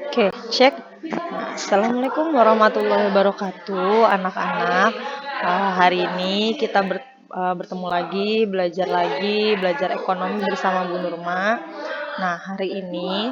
Oke, cek. Nah, Assalamualaikum warahmatullahi wabarakatuh, anak-anak. Hari ini kita bertemu lagi, belajar ekonomi bersama Bu Nurma. Nah, hari ini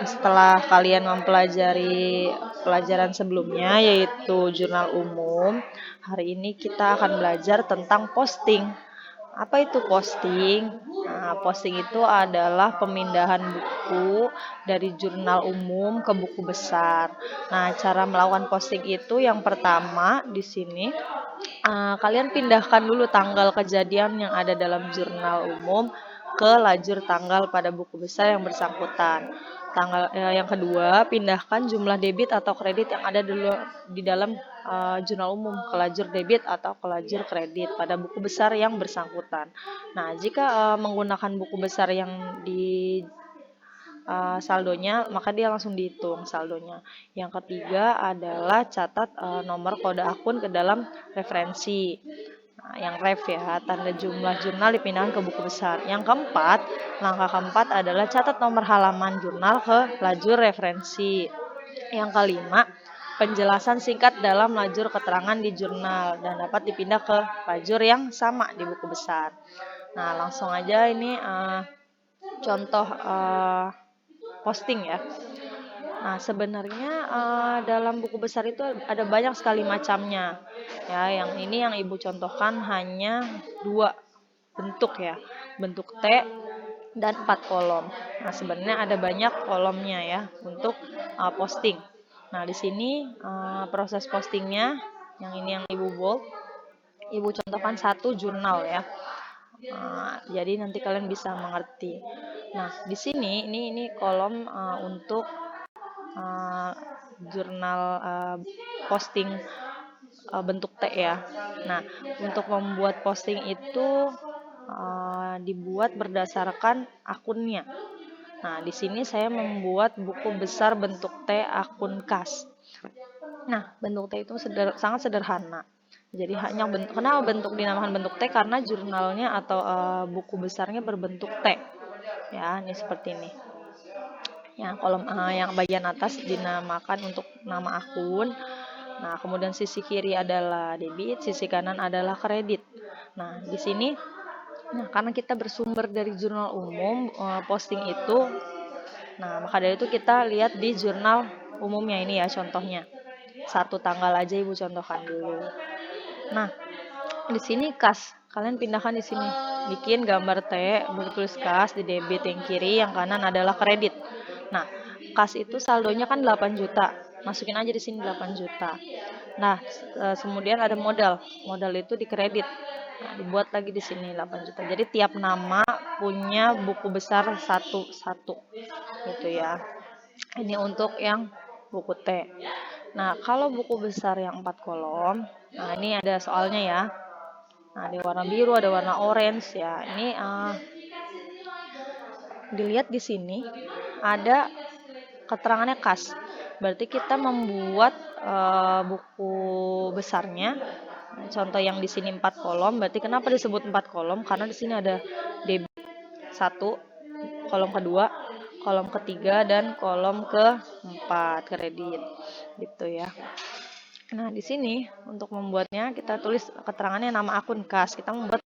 setelah kalian mempelajari pelajaran sebelumnya, yaitu jurnal umum, hari ini kita akan belajar tentang posting. Apa itu posting? Nah, posting itu adalah pemindahan buku dari jurnal umum ke buku besar. Nah, cara melakukan posting itu yang pertama di sini kalian pindahkan dulu tanggal kejadian yang ada dalam jurnal umum ke lajur tanggal pada buku besar yang bersangkutan. Yang kedua, pindahkan jumlah debit atau kredit yang ada dulu di dalam jurnal umum ke lajur debit atau ke lajur kredit pada buku besar yang bersangkutan. Nah, jika menggunakan buku besar yang di saldonya, maka dia langsung dihitung saldonya. Yang ketiga adalah catat nomor kode akun ke dalam referensi. Nah, yang ref ya, tanda jumlah jurnal dipindahkan ke buku besar. Langkah keempat adalah catat nomor halaman jurnal ke lajur referensi. Yang kelima, penjelasan singkat dalam lajur keterangan di jurnal dan dapat dipindah ke lajur yang sama di buku besar. Nah, langsung aja ini contoh posting ya. Nah, sebenarnya dalam buku besar itu ada banyak sekali macamnya. Ya, yang ini yang Ibu contohkan hanya 2 bentuk ya. Bentuk T dan 4 kolom. Nah, sebenarnya ada banyak kolomnya ya untuk posting. Nah, di sini proses postingnya yang ini yang Ibu bold. Ibu contohkan satu jurnal ya. Jadi nanti kalian bisa mengerti. Nah, di sini ini kolom untuk jurnal posting bentuk T ya. Nah, untuk membuat posting itu dibuat berdasarkan akunnya. Nah, di sini saya membuat buku besar bentuk T akun kas. Nah, bentuk T itu sangat sederhana. Jadi kenapa bentuk dinamakan bentuk T? Karena jurnalnya atau buku besarnya berbentuk T. Ya, ini seperti ini. Yang kolom yang bagian atas dinamakan untuk nama akun. Nah, kemudian sisi kiri adalah debit, sisi kanan adalah kredit. Nah, di sini karena kita bersumber dari jurnal umum posting itu, nah maka dari itu kita lihat di jurnal umumnya ini ya contohnya. Satu tanggal aja Ibu contohkan dulu. Nah, di sini kas, kalian pindahkan di sini. Bikin gambar T, bertulis kas di debit yang kiri, yang kanan adalah kredit. Nah, kas itu saldonya kan 8 juta. Masukin aja di sini 8 juta. Nah, kemudian ada modal. Modal itu di kredit. Nah, dibuat lagi di sini 8 juta. Jadi tiap nama punya buku besar satu-satu. Gitu ya. Ini untuk yang buku T. Nah, kalau buku besar yang 4 kolom, nah ini ada soalnya ya. Nah, ada warna biru, ada warna orange ya. Ini dilihat di sini ada keterangannya kas. Berarti kita membuat buku besarnya. Contoh yang di sini 4 kolom, berarti kenapa disebut 4 kolom? Karena di sini ada debit 1, kolom kedua, kolom ketiga, dan kolom keempat kredit. Gitu ya. Nah, di sini untuk membuatnya kita tulis keterangannya nama akun kas. Kita membuat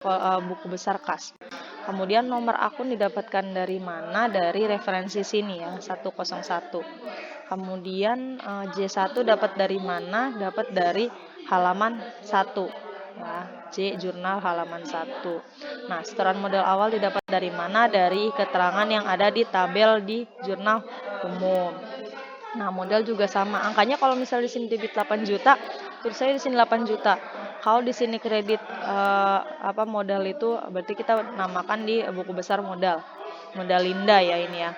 buku besar kas. Kemudian nomor akun didapatkan dari mana? Dari referensi sini ya, 101. Kemudian J1 dapat dari mana? Dapat dari halaman 1. Ya, J jurnal halaman 1. Nah, setoran modal awal didapat dari mana? Dari keterangan yang ada di tabel di jurnal umum. Nah, modal juga sama. Angkanya kalau misalnya di sini debit 8 juta, terus saya di sini 8 juta. Kalau di sini kredit modal itu berarti kita namakan di buku besar modal. Modal Linda ya ini ya.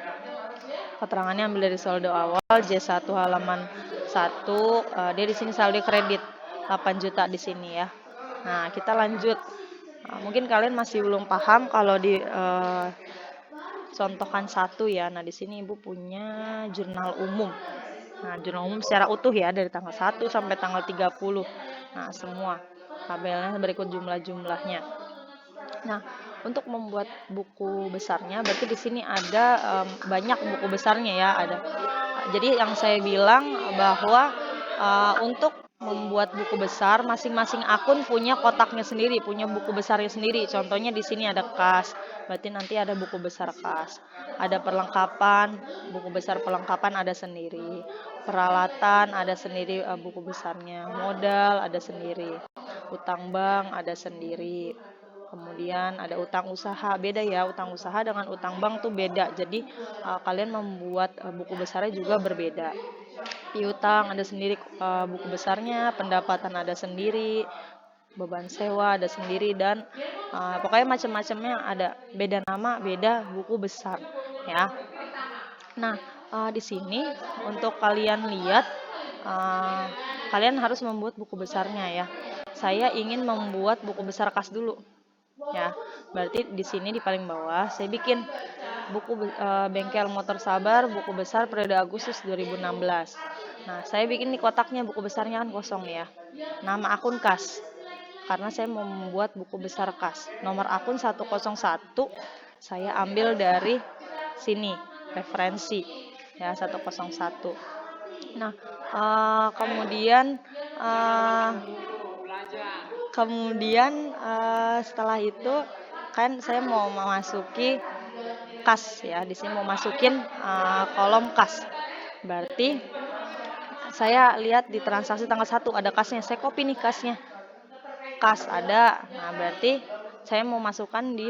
Keterangannya ambil dari saldo awal J1 halaman 1, dia di sini saldo kredit 8 juta di sini ya. Nah, kita lanjut. Mungkin kalian masih belum paham kalau di contohkan 1 ya. Nah, di sini Ibu punya jurnal umum. Nah, jurnal umum secara utuh ya dari tanggal 1 sampai tanggal 30. Nah, semua tabelnya berikut jumlah-jumlahnya. Nah, untuk membuat buku besarnya berarti di sini ada banyak buku besarnya ya, ada. Jadi yang saya bilang bahwa untuk membuat buku besar masing-masing akun punya kotaknya sendiri, punya buku besarnya sendiri. Contohnya di sini ada kas, berarti nanti ada buku besar kas. Ada perlengkapan, buku besar perlengkapan ada sendiri. Peralatan ada sendiri buku besarnya. Modal ada sendiri. Utang bank ada sendiri. Kemudian ada utang usaha, beda ya, utang usaha dengan utang bank tuh beda. Jadi kalian membuat buku besarnya juga berbeda. Piutang ada sendiri buku besarnya, pendapatan ada sendiri, beban sewa ada sendiri, dan pokoknya macam-macamnya ada. Beda nama, beda buku besar ya. Nah, di sini untuk kalian lihat, kalian harus membuat buku besarnya ya. Saya ingin membuat buku besar kas dulu ya. Berarti di sini di paling bawah saya bikin buku bengkel motor sabar, buku besar periode Agustus 2016. Nah, saya bikin di kotaknya, buku besarnya kan kosong ya. Nama akun kas, karena saya mau membuat buku besar kas. Nomor akun 101 saya ambil dari sini, referensi ya 101. Nah, kemudian setelah itu kan saya mau memasuki kas ya. Di sini mau masukin kolom kas. Berarti saya lihat di transaksi tanggal 1 ada kasnya. Saya copy nih kasnya. Kas ada. Nah, berarti saya mau masukkan di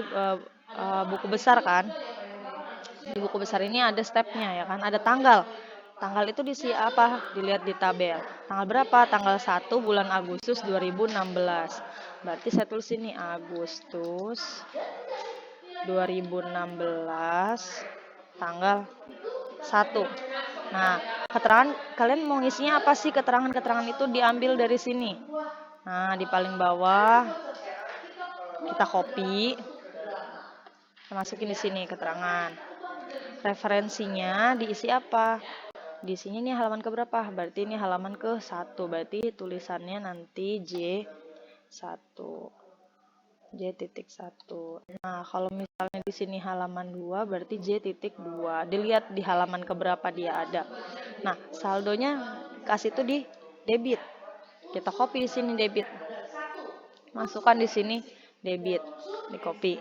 buku besar kan. Di buku besar ini ada stepnya ya kan. Ada tanggal. Tanggal itu diisi apa? Dilihat di tabel. Tanggal berapa? Tanggal 1 bulan Agustus 2016. Berarti saya tulis ini Agustus 2016 tanggal 1. Nah, keterangan kalian mau ngisinya apa sih? Keterangan-keterangan itu diambil dari sini. Nah, di paling bawah kita copy, kita masukin di sini keterangan. Referensinya diisi apa? Di sini nih halaman ke berapa? Berarti ini halaman ke 1. Berarti tulisannya nanti J1. J.1. Nah, kalau misalnya di sini halaman 2 berarti J.2. Dilihat di halaman keberapa dia ada. Nah, saldonya kasih itu di debit. Kita copy di sini debit. Masukkan di sini debit, di copy.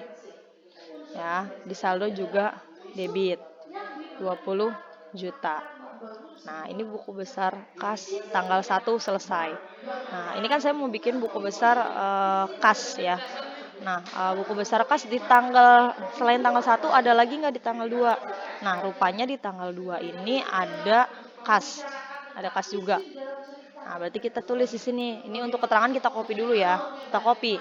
Ya, di saldo juga debit 20 juta. Nah, ini buku besar kas tanggal 1 selesai. Nah, ini kan saya mau bikin buku besar kas ya. Nah, buku besar kas di tanggal selain tanggal 1 ada lagi nggak di tanggal 2? Nah, rupanya di tanggal 2 ini ada kas. Ada kas juga. Nah, berarti kita tulis di sini. Ini untuk keterangan kita copy dulu ya. Kita copy.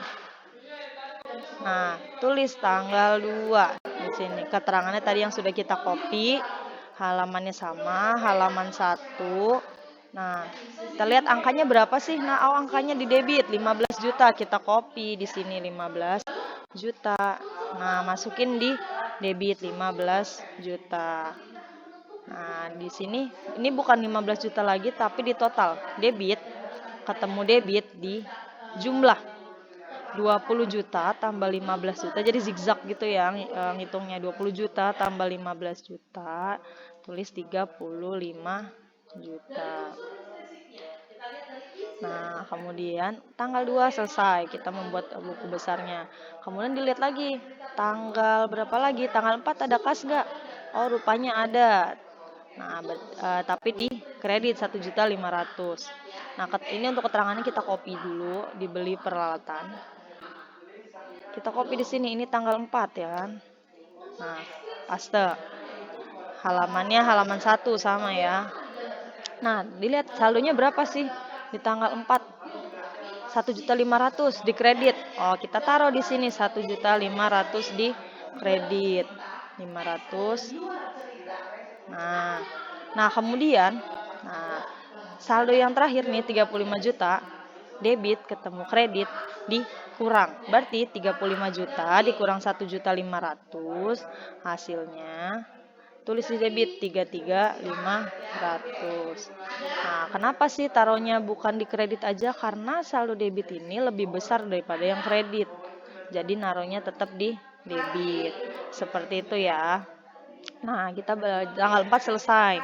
Nah, tulis tanggal 2 di sini. Keterangannya tadi yang sudah kita copy. Halamannya sama, halaman 1. Nah, kita lihat angkanya berapa sih? Nah, angkanya di debit 15 juta. Kita copy di sini 15 juta. Nah, masukin di debit 15 juta. Nah, di sini ini bukan 15 juta lagi tapi di total debit, ketemu debit di jumlah 20 juta tambah 15 juta. Jadi zigzag gitu ya ngitungnya. 20 juta tambah 15 juta, tulis 35 juta. Nah, kemudian tanggal 2 selesai kita membuat buku besarnya. Kemudian dilihat lagi, tanggal berapa lagi? Tanggal 4 ada kas nggak? Oh, rupanya ada. Nah, tapi di kredit 1.500.000. Nah, ini untuk keterangannya kita copy dulu, dibeli peralatan. Kita copy di sini, ini tanggal 4 ya kan. Nah, paste. Halamannya halaman 1 sama ya. Nah, dilihat saldonya berapa sih di tanggal 4? 1.500.000 di kredit. Oh, kita taruh di sini 1.500.000 di kredit. 500. Nah, kemudian saldo yang terakhir nih 35 juta debit ketemu kredit dikurang. Berarti 35 juta dikurang 1.500.000 hasilnya tulis di debit 33.500. Nah, kenapa sih taruhnya bukan di kredit aja? Karena saldo debit ini lebih besar daripada yang kredit. Jadi naruhnya tetap di debit. Seperti itu ya. Nah, kita tanggal 4 selesai.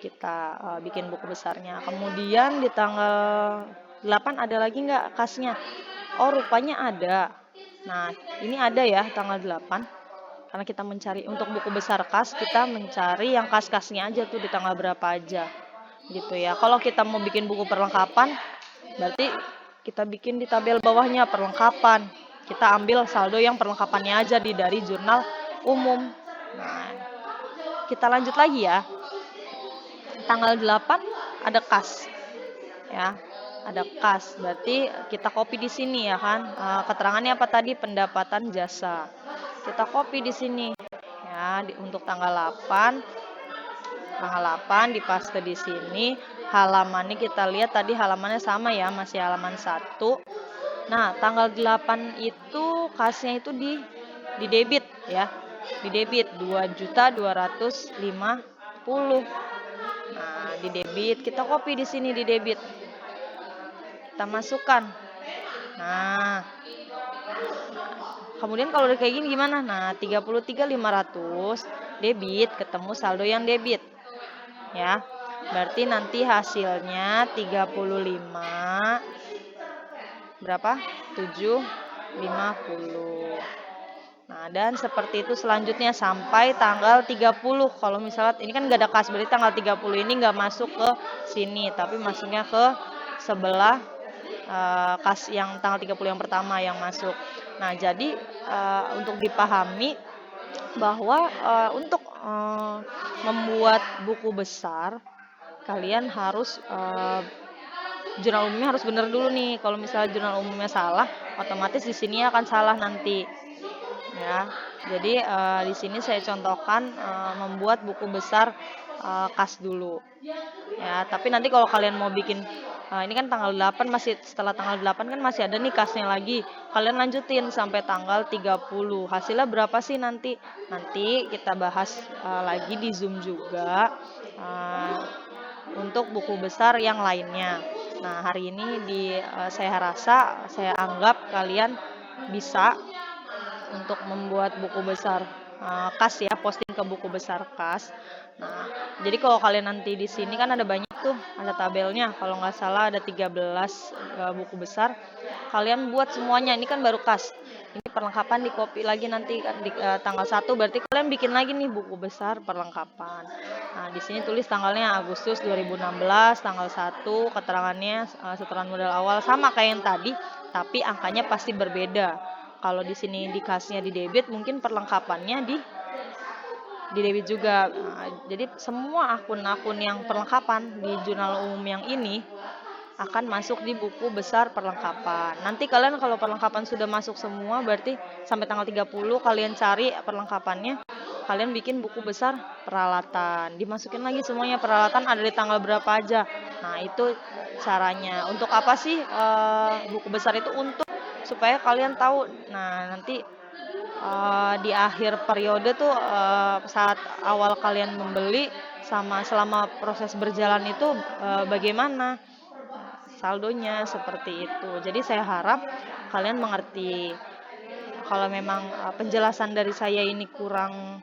Kita bikin buku besarnya. Kemudian di tanggal 8 ada lagi nggak kasnya? Oh, rupanya ada. Nah, ini ada ya tanggal 8. Karena kita mencari untuk buku besar kas, kita mencari yang kas-kasnya aja tuh di tanggal berapa aja. Gitu ya. Kalau kita mau bikin buku perlengkapan, berarti kita bikin di tabel bawahnya perlengkapan. Kita ambil saldo yang perlengkapannya aja dari jurnal umum. Nah, kita lanjut lagi ya. Tanggal 8 ada kas. Ya. Ada kas. Berarti kita copy di sini ya kan. Keterangannya apa tadi? Pendapatan jasa. Kita copy di sini. Ya, untuk tanggal 8 dipaste di sini. Halamannya kita lihat tadi halamannya sama ya, masih halaman 1. Nah, tanggal 8 itu kasnya itu di debit ya. Di debit 2.250.000. Nah, di debit kita copy di sini di debit. Kita masukkan. Nah, kemudian kalau udah kayak gini gimana? Nah, 33.500 debit ketemu saldo yang debit. Ya. Berarti nanti hasilnya 35 berapa? 750. Nah, dan seperti itu selanjutnya sampai tanggal 30. Kalau misalnya ini kan nggak ada kas, berarti tanggal 30 ini nggak masuk ke sini, tapi masuknya ke sebelah kas yang tanggal 30 yang pertama yang masuk. Nah, jadi untuk dipahami bahwa untuk membuat buku besar, kalian harus jurnal umumnya harus benar dulu nih. Kalau misalnya jurnal umumnya salah, otomatis di sini akan salah nanti. Ya, jadi di sini saya contohkan membuat buku besar kas dulu. Ya, tapi nanti kalau kalian mau bikin ini kan tanggal 8 masih setelah tanggal 8 kan masih ada nih kasnya lagi. Kalian lanjutin sampai tanggal 30. Hasilnya berapa sih nanti? Nanti kita bahas lagi di Zoom juga untuk buku besar yang lainnya. Nah, hari ini saya rasa saya anggap kalian bisa untuk membuat buku besar kas ya, posting ke buku besar kas. Nah, jadi kalau kalian nanti di sini kan ada banyak tuh, ada tabelnya. Kalau nggak salah ada 13 buku besar. Kalian buat semuanya. Ini kan baru kas. Ini perlengkapan di copy lagi nanti kan di tanggal 1, berarti kalian bikin lagi nih buku besar perlengkapan. Nah, di sini tulis tanggalnya Agustus 2016, tanggal 1, keterangannya setoran modal awal sama kayak yang tadi, tapi angkanya pasti berbeda. Kalau di sini di kasnya di debit, mungkin perlengkapannya di debit juga. Nah, jadi semua akun-akun yang perlengkapan di jurnal umum yang ini akan masuk di buku besar perlengkapan. Nanti kalian kalau perlengkapan sudah masuk semua, berarti sampai tanggal 30 kalian cari perlengkapannya, kalian bikin buku besar peralatan. Dimasukin lagi semuanya peralatan ada di tanggal berapa aja. Nah, itu caranya. Untuk apa sih buku besar itu? Untuk supaya kalian tahu. Nah, nanti di akhir periode tuh saat awal kalian membeli sama selama proses berjalan itu bagaimana saldonya, seperti itu. Jadi saya harap kalian mengerti. Kalau memang penjelasan dari saya ini kurang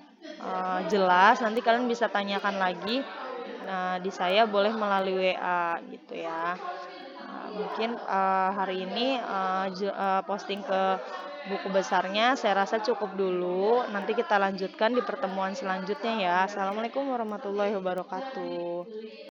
jelas, nanti kalian bisa tanyakan lagi di saya, boleh melalui WA gitu ya. Mungkin hari ini posting ke buku besarnya saya rasa cukup dulu. Nanti kita lanjutkan di pertemuan selanjutnya ya. Assalamualaikum warahmatullahi wabarakatuh.